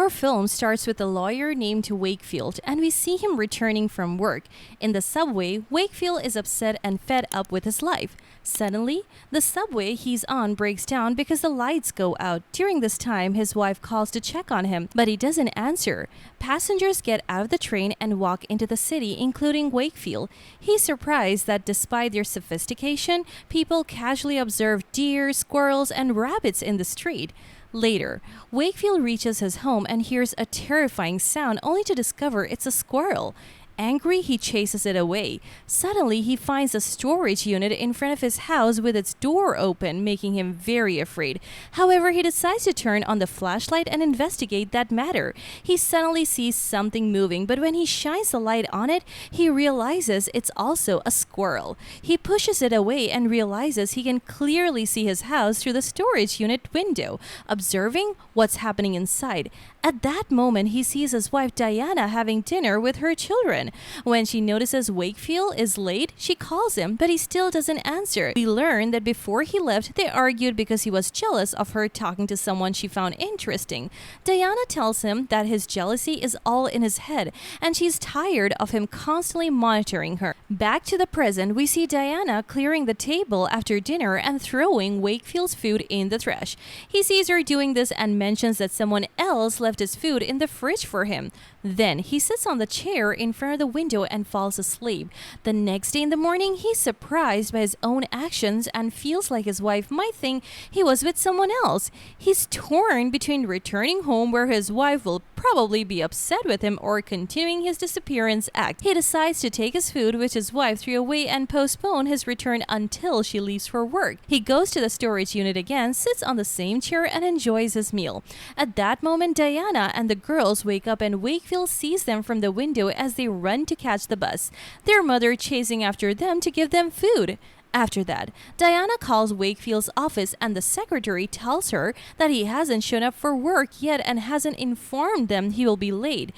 Our film starts with a lawyer named Wakefield, and we see him returning from work. In the subway, Wakefield is upset and fed up with his life. Suddenly, the subway he's on breaks down because the lights go out. During this time, his wife calls to check on him, but he doesn't answer. Passengers get out of the train and walk into the city, including Wakefield. He's surprised that despite their sophistication, people casually observe deer, squirrels, and rabbits in the street. Later, Wakefield reaches his home and hears a terrifying sound only to discover it's a squirrel. Angry, he chases it away. Suddenly, he finds a storage unit in front of his house with its door open, making him very afraid. However, he decides to turn on the flashlight and investigate that matter. He suddenly sees something moving, but when he shines the light on it, he realizes it's also a squirrel. He pushes it away and realizes he can clearly see his house through the storage unit window, observing what's happening inside. At that moment, he sees his wife Diana having dinner with her children. When she notices Wakefield is late, she calls him, but he still doesn't answer. We learn that before he left, they argued because he was jealous of her talking to someone she found interesting. Diana tells him that his jealousy is all in his head, and she's tired of him constantly monitoring her. Back to the present, we see Diana clearing the table after dinner and throwing Wakefield's food in the trash. He sees her doing this and mentions that someone else left his food in the fridge for him. Then he sits on the chair in front of the window and falls asleep. The next day in the morning, he's surprised by his own actions and feels like his wife might think he was with someone else. He's torn between returning home where his wife will probably be upset with him or continuing his disappearance act. He decides to take his food, which his wife threw away, and postpone his return until she leaves for work. He goes to the storage unit again, sits on the same chair, and enjoys his meal. At that moment, Diana and the girls wake up and Wakefield sees them from the window as they run to catch the bus, their mother chasing after them to give them food. After that, Diana calls Wakefield's office and the secretary tells her that he hasn't shown up for work yet and hasn't informed them he will be late.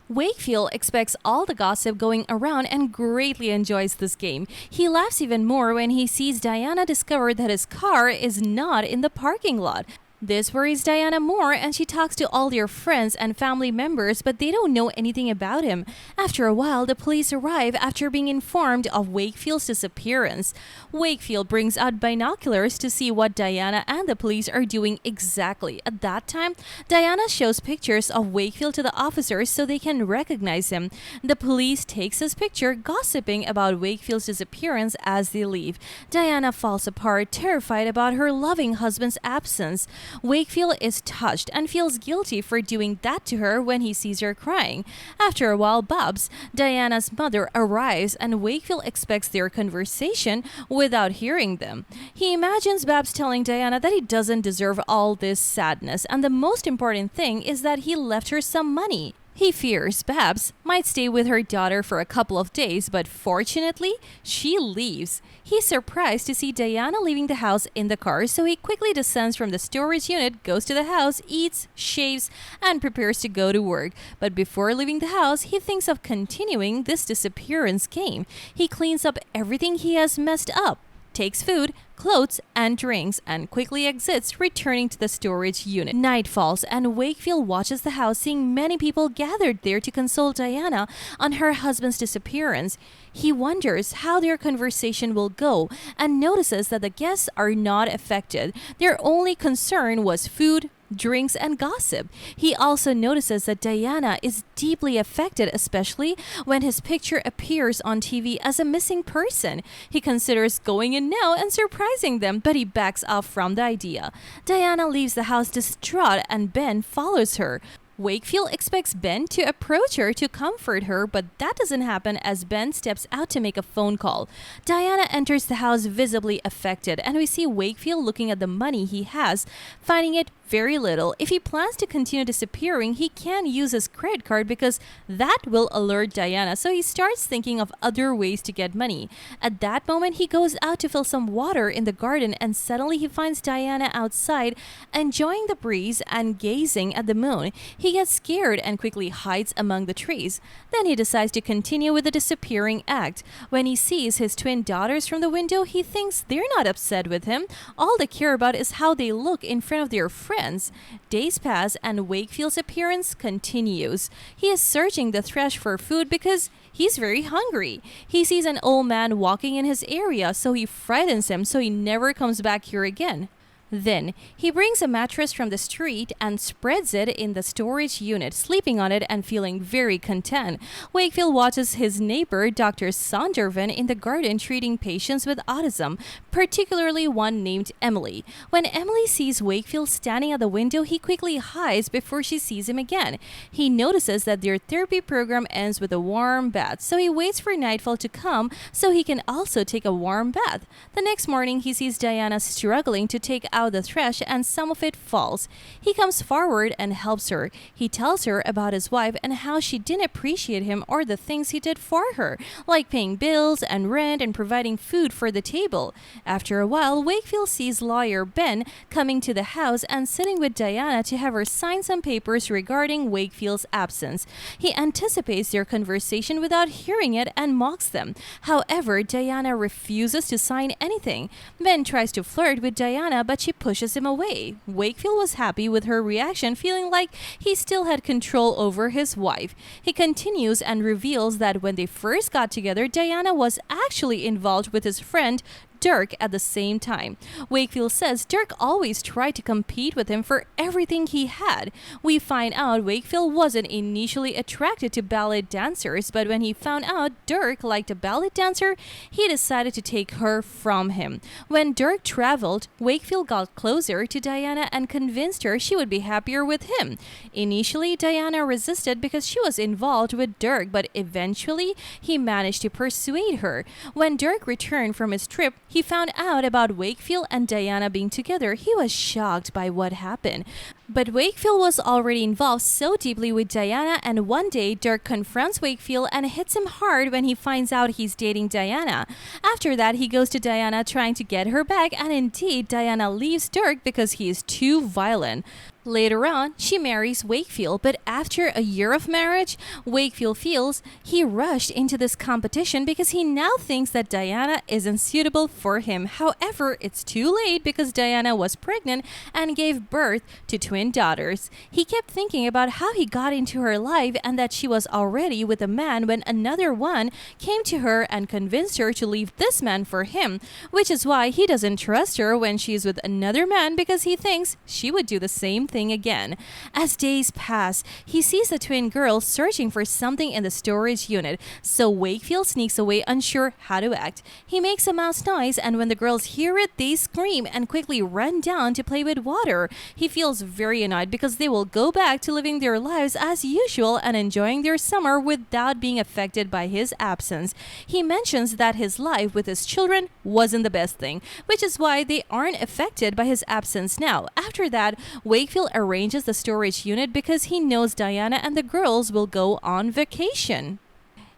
Wakefield expects all the gossip going around and greatly enjoys this game. He laughs even more when he sees Diana discover that his car is not in the parking lot. This worries Diana more, and she talks to all their friends and family members, but they don't know anything about him. After a while, the police arrive after being informed of Wakefield's disappearance. Wakefield brings out binoculars to see what Diana and the police are doing exactly. At that time, Diana shows pictures of Wakefield to the officers so they can recognize him. The police takes his picture, gossiping about Wakefield's disappearance as they leave. Diana falls apart, terrified about her loving husband's absence. Wakefield is touched and feels guilty for doing that to her when he sees her crying. After a while, Babs, Diana's mother, arrives and Wakefield expects their conversation without hearing them. He imagines Babs telling Diana that he doesn't deserve all this sadness, and the most important thing is that he left her some money. He fears Babs might stay with her daughter for a couple of days, but fortunately, she leaves. He's surprised to see Diana leaving the house in the car, so he quickly descends from the storage unit, goes to the house, eats, shaves, and prepares to go to work. But before leaving the house, he thinks of continuing this disappearance game. He cleans up everything he has messed up, takes food, clothes, and drinks, and quickly exits, returning to the storage unit. Night falls, and Wakefield watches the house, seeing many people gathered there to console Diana on her husband's disappearance. He wonders how their conversation will go and notices that the guests are not affected. Their only concern was food, drinks, and gossip. He also notices that Diana is deeply affected, especially when his picture appears on TV as a missing person. He considers going in now and surprising them, but he backs off from the idea. Diana leaves the house distraught and Ben follows her. Wakefield expects Ben to approach her to comfort her, but that doesn't happen as Ben steps out to make a phone call. Diana enters the house visibly affected, and we see Wakefield looking at the money he has, finding it very little. If he plans to continue disappearing, he can't use his credit card because that will alert Diana, so he starts thinking of other ways to get money. At that moment, he goes out to fill some water in the garden, and suddenly he finds Diana outside, enjoying the breeze and gazing at the moon. He gets scared and quickly hides among the trees. Then he decides to continue with the disappearing act. When he sees his twin daughters from the window, he thinks they're not upset with him. All they care about is how they look in front of their friends friends. Days pass and Wakefield's appearance continues. He is searching the thresh for food because he's very hungry. He sees an old man walking in his area, so he frightens him so he never comes back here again. Then, he brings a mattress from the street and spreads it in the storage unit, sleeping on it and feeling very content. Wakefield watches his neighbor, Dr. Sondervan, in the garden treating patients with autism, particularly one named Emily. When Emily sees Wakefield standing at the window, he quickly hides before she sees him again. He notices that their therapy program ends with a warm bath, so he waits for nightfall to come so he can also take a warm bath. The next morning, he sees Diana struggling to take out the thresh and some of it falls. He comes forward and helps her. He tells her about his wife and how she didn't appreciate him or the things he did for her, like paying bills and rent and providing food for the table. After a while, Wakefield sees lawyer Ben coming to the house and sitting with Diana to have her sign some papers regarding Wakefield's absence. He anticipates their conversation without hearing it and mocks them. However, Diana refuses to sign anything. Ben tries to flirt with Diana, but she pushes him away. Wakefield was happy with her reaction, feeling like he still had control over his wife. He continues and reveals that when they first got together, Diana was actually involved with his friend Dirk at the same time. Wakefield says Dirk always tried to compete with him for everything he had. We find out Wakefield wasn't initially attracted to ballet dancers, but when he found out Dirk liked a ballet dancer, he decided to take her from him. When Dirk traveled, Wakefield got closer to Diana and convinced her she would be happier with him. Initially, Diana resisted because she was involved with Dirk, but eventually he managed to persuade her. When Dirk returned from his trip, he found out about Wakefield and Diana being together. He was shocked by what happened. But Wakefield was already involved so deeply with Diana, and one day Dirk confronts Wakefield and hits him hard when he finds out he's dating Diana. After that, he goes to Diana trying to get her back, and indeed, Diana leaves Dirk because he is too violent. Later on, she marries Wakefield, but after a year of marriage, Wakefield feels he rushed into this competition because he now thinks that Diana isn't suitable for him. However, it's too late because Diana was pregnant and gave birth to twin daughters. He kept thinking about how he got into her life and that she was already with a man when another one came to her and convinced her to leave this man for him, which is why he doesn't trust her when she's with another man because he thinks she would do the same thing again. As days pass, he sees the twin girls searching for something in the storage unit, so Wakefield sneaks away unsure how to act. He makes a mouse noise, and when the girls hear it, they scream and quickly run down to play with water. He feels very annoyed because they will go back to living their lives as usual and enjoying their summer without being affected by his absence. He mentions that his life with his children wasn't the best thing, which is why they aren't affected by his absence now. After that, Wakefield arranges the storage unit because he knows Diana and the girls will go on vacation.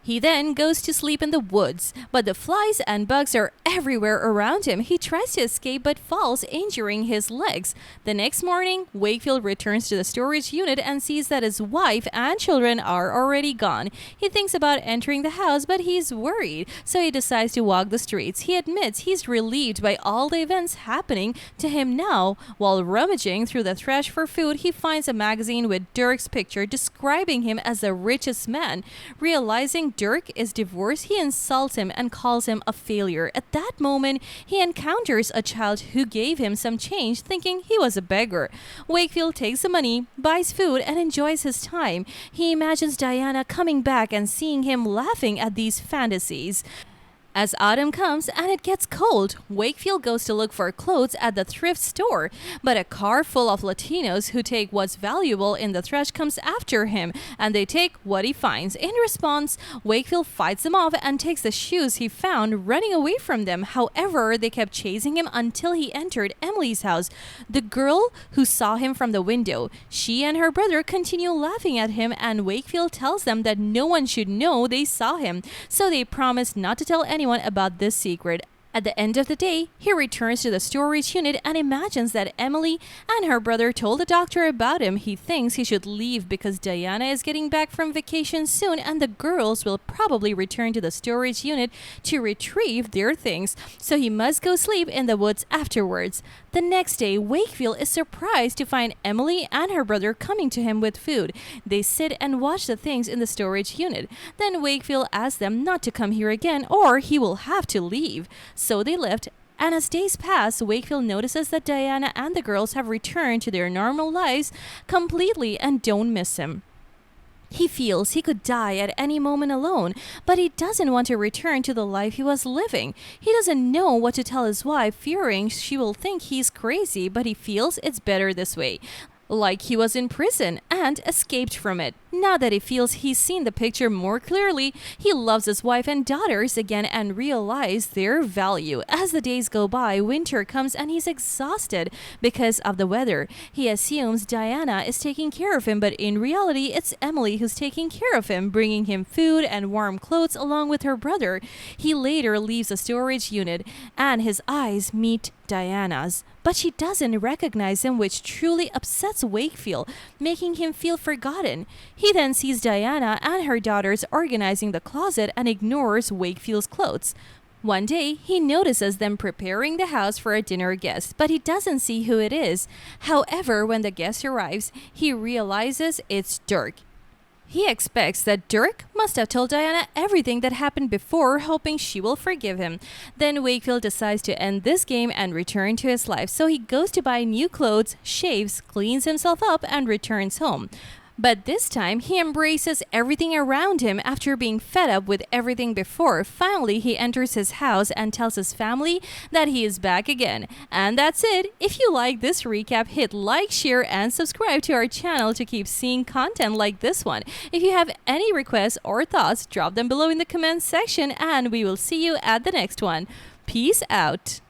He then goes to sleep in the woods, but the flies and bugs are everywhere around him. He tries to escape but falls, injuring his legs. The next morning, Wakefield returns to the storage unit and sees that his wife and children are already gone. He thinks about entering the house, but he's worried, so he decides to walk the streets. He admits he's relieved by all the events happening to him now. While rummaging through the trash for food, he finds a magazine with Dirk's picture describing him as the richest man. Realizing Dirk is divorced, he insults him and calls him a failure. At that moment, he encounters a child who gave him some change, thinking he was a beggar. Wakefield takes the money, buys food, and enjoys his time. He imagines Diana coming back and seeing him laughing at these fantasies. As autumn comes and it gets cold, Wakefield goes to look for clothes at the thrift store, but a car full of Latinos who take what's valuable in the trash comes after him, and they take what he finds. In response, Wakefield fights them off and takes the shoes he found, running away from them. However, they kept chasing him until he entered Emily's house, the girl who saw him from the window. She and her brother continue laughing at him, and Wakefield tells them that no one should know they saw him, so they promise not to tell anyone about this secret. At the end of the day, he returns to the storage unit and imagines that Emily and her brother told the doctor about him. He thinks he should leave because Diana is getting back from vacation soon and the girls will probably return to the storage unit to retrieve their things, so he must go sleep in the woods afterwards. The next day, Wakefield is surprised to find Emily and her brother coming to him with food. They sit and watch the things in the storage unit. Then Wakefield asks them not to come here again or he will have to leave. So they left. And as days pass, Wakefield notices that Diana and the girls have returned to their normal lives completely and don't miss him. He feels he could die at any moment alone, but he doesn't want to return to the life he was living. He doesn't know what to tell his wife, fearing she will think he's crazy, but he feels it's better this way. Like he was in prison and escaped from it. Now that he feels he's seen the picture more clearly, he loves his wife and daughters again and realizes their value. As the days go by, winter comes and he's exhausted because of the weather. He assumes Diana is taking care of him, but in reality, it's Emily who's taking care of him, bringing him food and warm clothes along with her brother. He later leaves the storage unit and his eyes meet Diana's, but she doesn't recognize him, which truly upsets Wakefield, making him feel forgotten. He then sees Diana and her daughters organizing the closet and ignores Wakefield's clothes. One day, he notices them preparing the house for a dinner guest, but he doesn't see who it is. However, when the guest arrives, he realizes it's Dirk. He expects that Dirk must have told Diana everything that happened before, hoping she will forgive him. Then Wakefield decides to end this game and return to his life, so he goes to buy new clothes, shaves, cleans himself up, and returns home. But this time, he embraces everything around him after being fed up with everything before. Finally, he enters his house and tells his family that he is back again. And that's it. If you like this recap, hit like, share, and subscribe to our channel to keep seeing content like this one. If you have any requests or thoughts, drop them below in the comments section, and we will see you at the next one. Peace out.